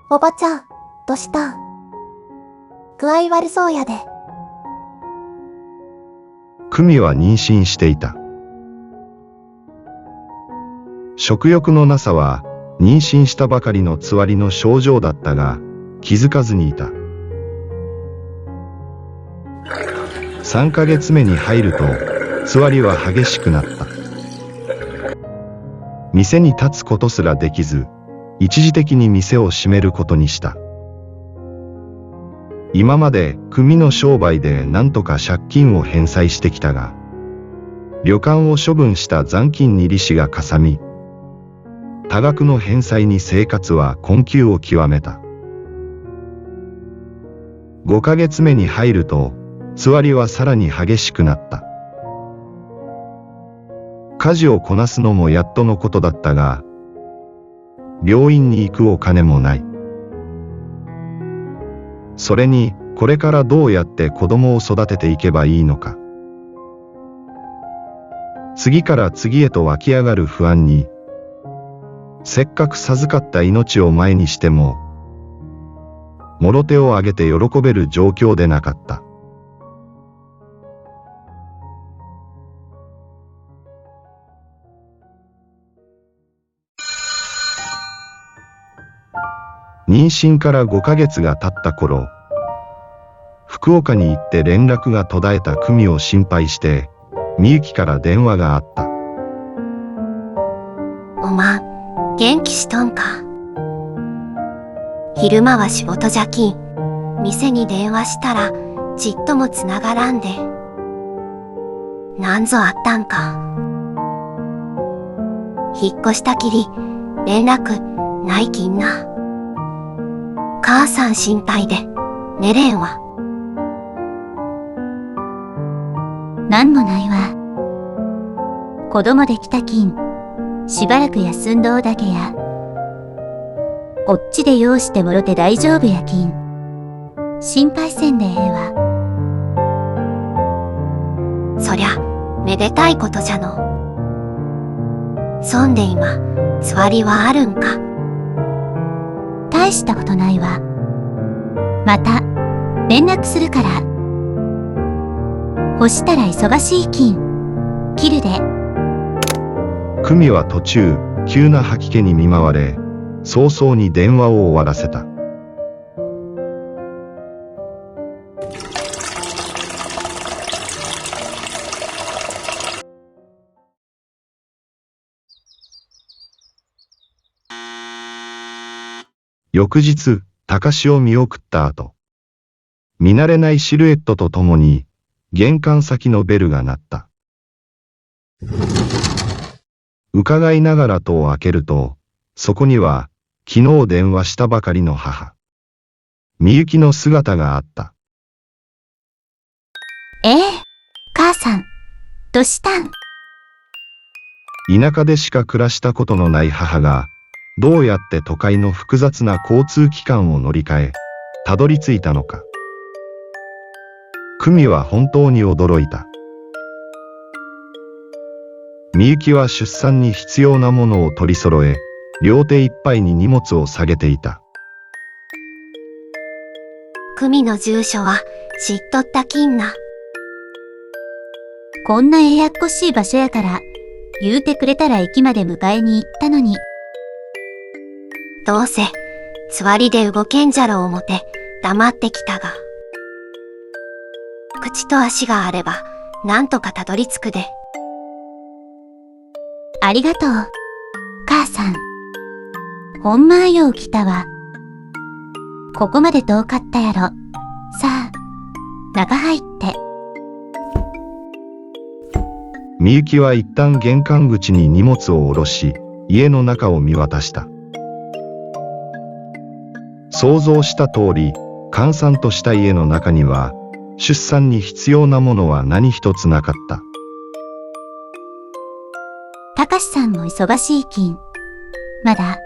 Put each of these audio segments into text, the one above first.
おばちゃん、どした？具合悪そうやで。久美は妊娠していた。食欲のなさは妊娠したばかりのつわりの症状だったが、気づかずにいた。3ヶ月目に入ると、つわりは激しくなった。店に立つことすらできず、一時的に店を閉めることにした。今まで組の商売で何とか借金を返済してきたが、旅館を処分した残金に利子がかさみ、多額の返済に生活は困窮を極めた。5ヶ月目に入ると、つわりはさらに激しくなった。家事をこなすのもやっとのことだったが、病院に行くお金もない。それに、これからどうやって子供を育てていけばいいのか。次から次へと湧き上がる不安に、せっかく授かった命を前にしても、もろ手を挙げて喜べる状況でなかった。妊娠から5ヶ月が経った頃、福岡に行って連絡が途絶えた久美を心配して、みゆきから電話があった。おまん、元気しとんか？昼間は仕事じゃきん。店に電話したら、ちっともつながらんで。なんぞあったんか？引っ越したきり、連絡、ないきんな。母さん心配で、寝れんわ。なんもないわ。子供できたきん、しばらく休んどうだけや。こっちで用してもろて大丈夫やきん。心配せんでええわ。そりゃ、めでたいことじゃの。そんで今、つわりはあるんか？大したことないわ。また、連絡するから。干したら忙しいきん。切るで。久美は途中、急な吐き気に見舞われ、早々に電話を終わらせた。翌日、高志を見送った後、見慣れないシルエットとともに、玄関先のベルが鳴った。伺いながら戸を開けると、そこには、昨日電話したばかりの母、みゆきの姿があった。母さん、どしたん？田舎でしか暮らしたことのない母が、どうやって都会の複雑な交通機関を乗り換え、たどり着いたのか。久美は本当に驚いた。みゆきは出産に必要なものを取り揃え、両手いっぱいに荷物を下げていた。久美の住所は知っとったきんな。こんなややっこしい場所やから、言うてくれたら駅まで迎えに行ったのに。どうせ、つわりで動けんじゃろう思て、黙ってきたが。口と足があれば、なんとかたどり着くで。ありがとう、母さん。ほんまあよう来たわ。ここまで遠かったやろ。さあ、中入って。みゆきは一旦玄関口に荷物を下ろし、家の中を見渡した。想像した通り、閑散とした家の中には、出産に必要なものは何一つなかった。たかしさんも忙しいきん。まだ、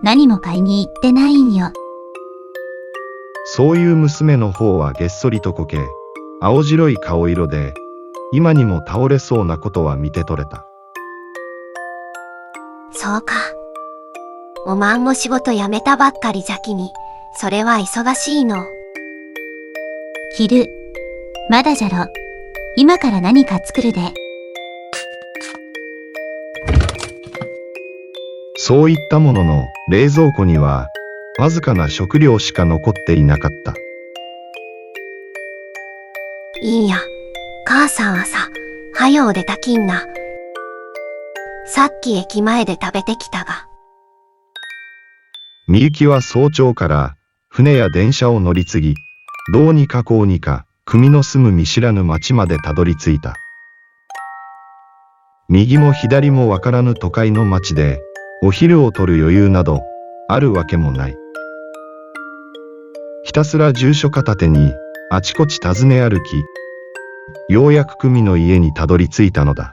何も買いに行ってないんよ。そういう娘の方はげっそりとこけ、青白い顔色で、今にも倒れそうなことは見て取れた。そうか。おまんも仕事辞めたばっかりじゃきに、それは忙しいの。昼、まだじゃろ。今から何か作るで。そう言ったものの、冷蔵庫には、わずかな食料しか残っていなかった。いいや、母さんはさ、はよう出たきんな。さっき駅前で食べてきたが。みゆきは早朝から船や電車を乗り継ぎ、どうにかこうにか組の住む見知らぬ町までたどり着いた。右も左もわからぬ都会の町で、お昼を取る余裕などあるわけもない。ひたすら住所片手にあちこち訪ね歩き、ようやく組の家にたどり着いたのだ。